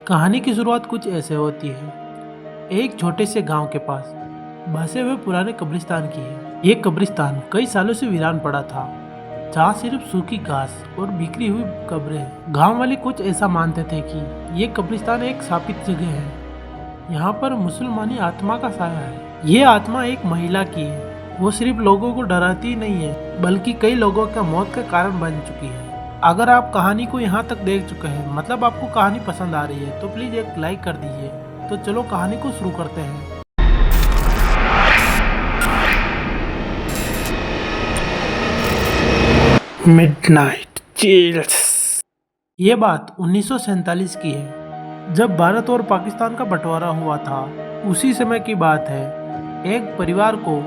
कहानी की शुरुआत कुछ ऐसे होती है। एक छोटे से गांव के पास बसे हुए पुराने कब्रिस्तान की है। ये कब्रिस्तान कई सालों से वीरान पड़ा था, जहाँ सिर्फ सूखी घास और बिखरी हुई कब्रें हैं। गांव वाले कुछ ऐसा मानते थे कि ये कब्रिस्तान एक शापित जगह है। यहाँ पर मुसलमानी आत्मा का साया है। ये आत्मा एक महिला की है। वो सिर्फ लोगों को डराती ही नहीं है, बल्कि कई लोगों का मौत का कारण बन चुकी है। अगर आप कहानी को यहाँ तक देख चुके हैं, मतलब आपको कहानी पसंद आ रही है, तो प्लीज एक लाइक कर दीजिए। तो चलो कहानी को शुरू करते हैं। Midnight chills. ये बात 1947 की है, जब भारत और पाकिस्तान का बंटवारा हुआ था। उसी समय की बात है। एक परिवार को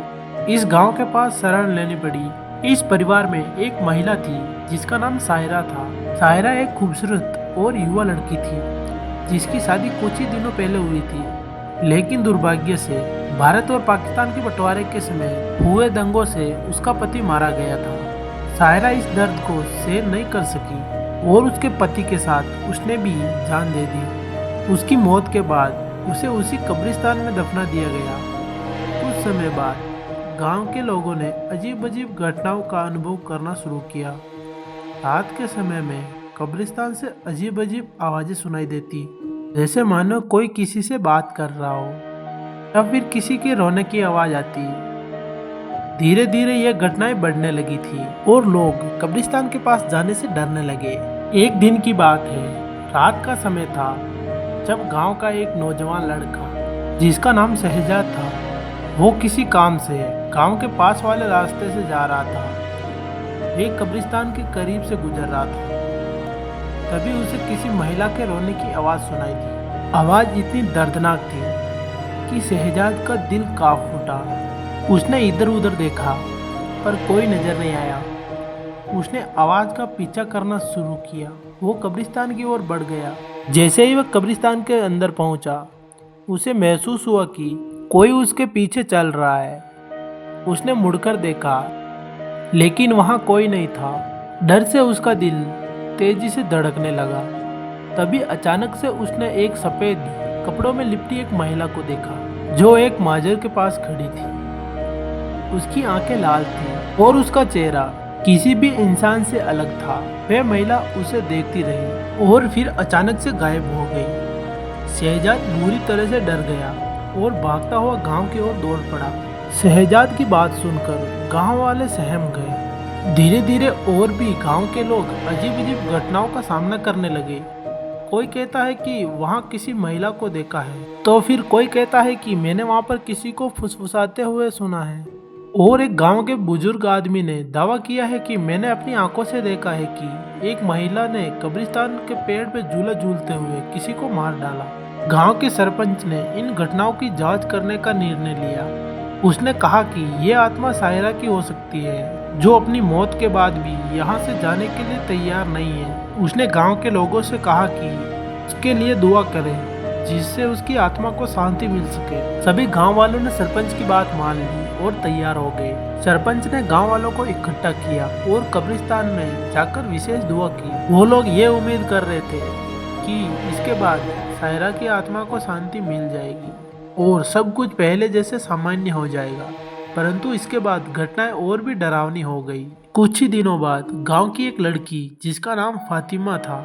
इस गांव के पास शरण लेनी पड़ी। इस परिवार में एक महिला थी जिसका नाम सायरा था। सायरा एक खूबसूरत और युवा लड़की थी जिसकी शादी कुछ ही दिनों पहले हुई थी। लेकिन दुर्भाग्य से भारत और पाकिस्तान के बंटवारे के समय हुए दंगों से उसका पति मारा गया था। सायरा इस दर्द को सहन नहीं कर सकी और उसके पति के साथ उसने भी जान दे दी। उसकी मौत के बाद उसे उसी कब्रिस्तान में दफना दिया गया। कुछ समय बाद गांव के लोगों ने अजीब अजीब घटनाओं का अनुभव करना शुरू किया। रात के समय में कब्रिस्तान से अजीब अजीब आवाजें सुनाई देती, जैसे मानो कोई किसी से बात कर रहा हो या फिर किसी के रोने की आवाज आती। धीरे धीरे यह घटनाएं बढ़ने लगी थी और लोग कब्रिस्तान के पास जाने से डरने लगे। एक दिन की बात है, रात का समय था, जब गांव का एक नौजवान लड़का जिसका नाम शहजाद था, वो किसी काम से गांव के पास वाले रास्ते से जा रहा था। एक कब्रिस्तान के करीब से गुजर रहा था, तभी उसे किसी महिला के रोने की आवाज सुनाई दी। आवाज इतनी दर्दनाक थी कि शहजाद का दिल कांप उठा। उसने इधर उधर देखा पर कोई नजर नहीं आया। उसने आवाज का पीछा करना शुरू किया। वो कब्रिस्तान की ओर बढ़ गया। जैसे ही वह कब्रिस्तान के अंदर पहुंचा, उसे महसूस हुआ कि कोई उसके पीछे चल रहा है। उसने मुड़कर देखा, लेकिन वहां कोई नहीं था। डर से उसका दिल तेजी से धड़कने लगा। तभी अचानक से उसने एक सफेद कपड़ों में लिपटी एक महिला को देखा, जो एक माजर के पास खड़ी थी। उसकी आंखें लाल थी और उसका चेहरा किसी भी इंसान से अलग था। वह महिला उसे देखती रही और फिर अचानक से गायब हो गई। शहजाद बुरी तरह से डर गया और भागता हुआ गांव की ओर दौड़ पड़ा। शहजाद की बात सुनकर गांव वाले सहम गए। धीरे धीरे और भी गांव के लोग अजीब अजीब घटनाओं का सामना करने लगे। कोई कहता है कि वहां किसी महिला को देखा है, तो फिर कोई कहता है कि मैंने वहां पर किसी को फुसफुसाते हुए सुना है। और एक गांव के बुजुर्ग आदमी ने दावा किया है कि मैंने अपनी आंखों से देखा है कि एक महिला ने कब्रिस्तान के पेड़ पे झूला झूलते हुए किसी को मार डाला। गांव के सरपंच ने इन घटनाओं की जांच करने का निर्णय लिया। उसने कहा कि ये आत्मा सायरा की हो सकती है, जो अपनी मौत के बाद भी यहाँ से जाने के लिए तैयार नहीं है। उसने गांव के लोगों से कहा कि उसके लिए दुआ करें, जिससे उसकी आत्मा को शांति मिल सके। सभी गांव वालों ने सरपंच की बात मान ली और तैयार हो गए। सरपंच ने गांव वालों को इकट्ठा किया और कब्रिस्तान में जाकर विशेष दुआ की। वो लोग ये उम्मीद कर रहे थे कि इसके बाद सायरा की आत्मा को शांति मिल जाएगी और सब कुछ पहले जैसे सामान्य हो जाएगा। परंतु इसके बाद घटनाएं और भी डरावनी हो गई। कुछ ही दिनों बाद गांव की एक लड़की जिसका नाम फातिमा था,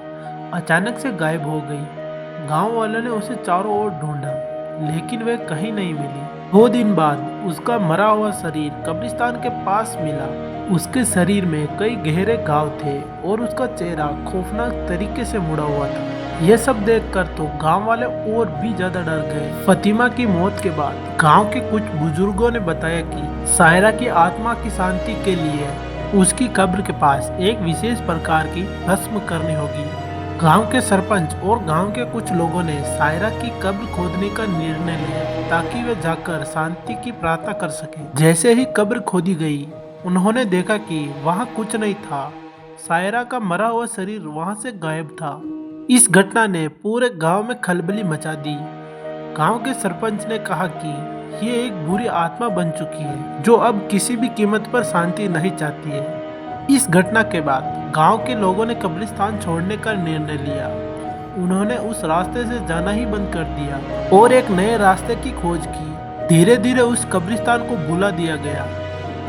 अचानक से गायब हो गई। गांव वालों ने उसे चारों ओर ढूंढा, लेकिन वह कहीं नहीं मिली। 2 दिन बाद उसका मरा हुआ शरीर कब्रिस्तान के पास मिला। उसके शरीर में कई गहरे घाव थे और उसका चेहरा खौफनाक तरीके से मुड़ा हुआ था। यह सब देखकर तो गांव वाले और भी ज्यादा डर गए। फातिमा की मौत के बाद गांव के कुछ बुजुर्गों ने बताया कि सायरा की आत्मा की शांति के लिए उसकी कब्र के पास एक विशेष प्रकार की रस्म करनी होगी। गांव के सरपंच और गांव के कुछ लोगों ने सायरा की कब्र खोदने का निर्णय लिया, ताकि वे जाकर शांति की प्रार्थना कर सके। जैसे ही कब्र खोदी गई, उन्होंने देखा कि वहां कुछ नहीं था। सायरा का मरा हुआ शरीर वहां से गायब था। इस घटना ने पूरे गांव में खलबली मचा दी। गांव के सरपंच ने कहा कि ये एक बुरी आत्मा बन चुकी है, जो अब किसी भी कीमत पर शांति नहीं चाहती है। इस घटना के बाद गांव के लोगों ने कब्रिस्तान छोड़ने का निर्णय लिया उन्होंने उस रास्ते से जाना ही बंद कर दिया और एक नए रास्ते की खोज की। धीरे धीरे उस कब्रिस्तान को भुला दिया गया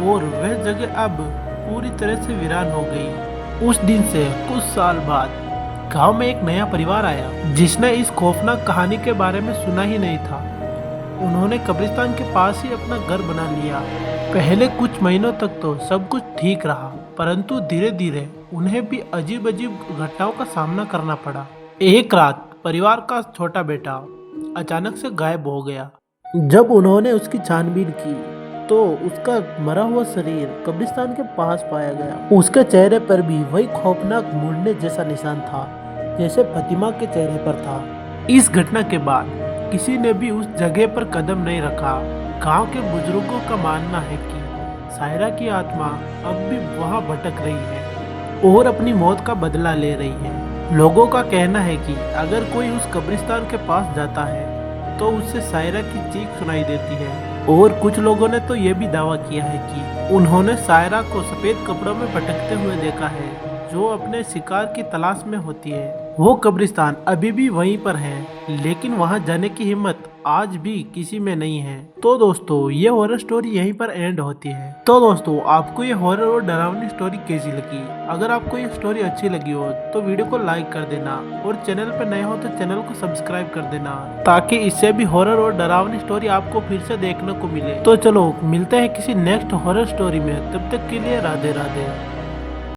और वह जगह अब पूरी तरह से वीरान हो गई। उस दिन से कुछ साल बाद गांव में एक नया परिवार आया जिसने इस खौफनाक कहानी के बारे में सुना ही नहीं था। उन्होंने कब्रिस्तान के पास ही अपना घर बना लिया। पहले कुछ महीनों तक तो सब कुछ ठीक रहा, परंतु धीरे धीरे उन्हें भी अजीब अजीब घटनाओं का सामना करना पड़ा। एक रात परिवार का छोटा बेटा अचानक से गायब हो गया। जब उन्होंने उसकी छानबीन की तो उसका मरा हुआ शरीर कब्रिस्तान के पास पाया गया। उसके चेहरे पर भी वही खौफनाक मुड़ने जैसा निशान था जैसे फतिमा के चेहरे पर था। इस घटना के बाद किसी ने भी उस जगह पर कदम नहीं रखा। गांव के बुजुर्गों का मानना है कि सायरा की आत्मा अब भी वहां भटक रही है और अपनी मौत का बदला ले रही है। लोगों का कहना है कि अगर कोई उस कब्रिस्तान के पास जाता है तो उससे सायरा की चीख सुनाई देती है। और कुछ लोगों ने तो ये भी दावा किया है कि उन्होंने सायरा को सफेद कपड़ों में भटकते हुए देखा है जो अपने शिकार की तलाश में होती है। वो कब्रिस्तान अभी भी वहीं पर है, लेकिन वहां जाने की हिम्मत आज भी किसी में नहीं है। तो दोस्तों ये हॉरर स्टोरी यहीं पर एंड होती है। तो दोस्तों आपको ये हॉरर और डरावनी स्टोरी कैसी लगी? अगर आपको ये स्टोरी अच्छी लगी हो तो वीडियो को लाइक कर देना और चैनल पर नए हो तो चैनल को सब्सक्राइब कर देना ताकि इससे भी हॉरर और डरावनी स्टोरी आपको फिर से देखने को मिले। तो चलो मिलते हैं किसी नेक्स्ट हॉरर स्टोरी में, तब तक के लिए राधे राधे।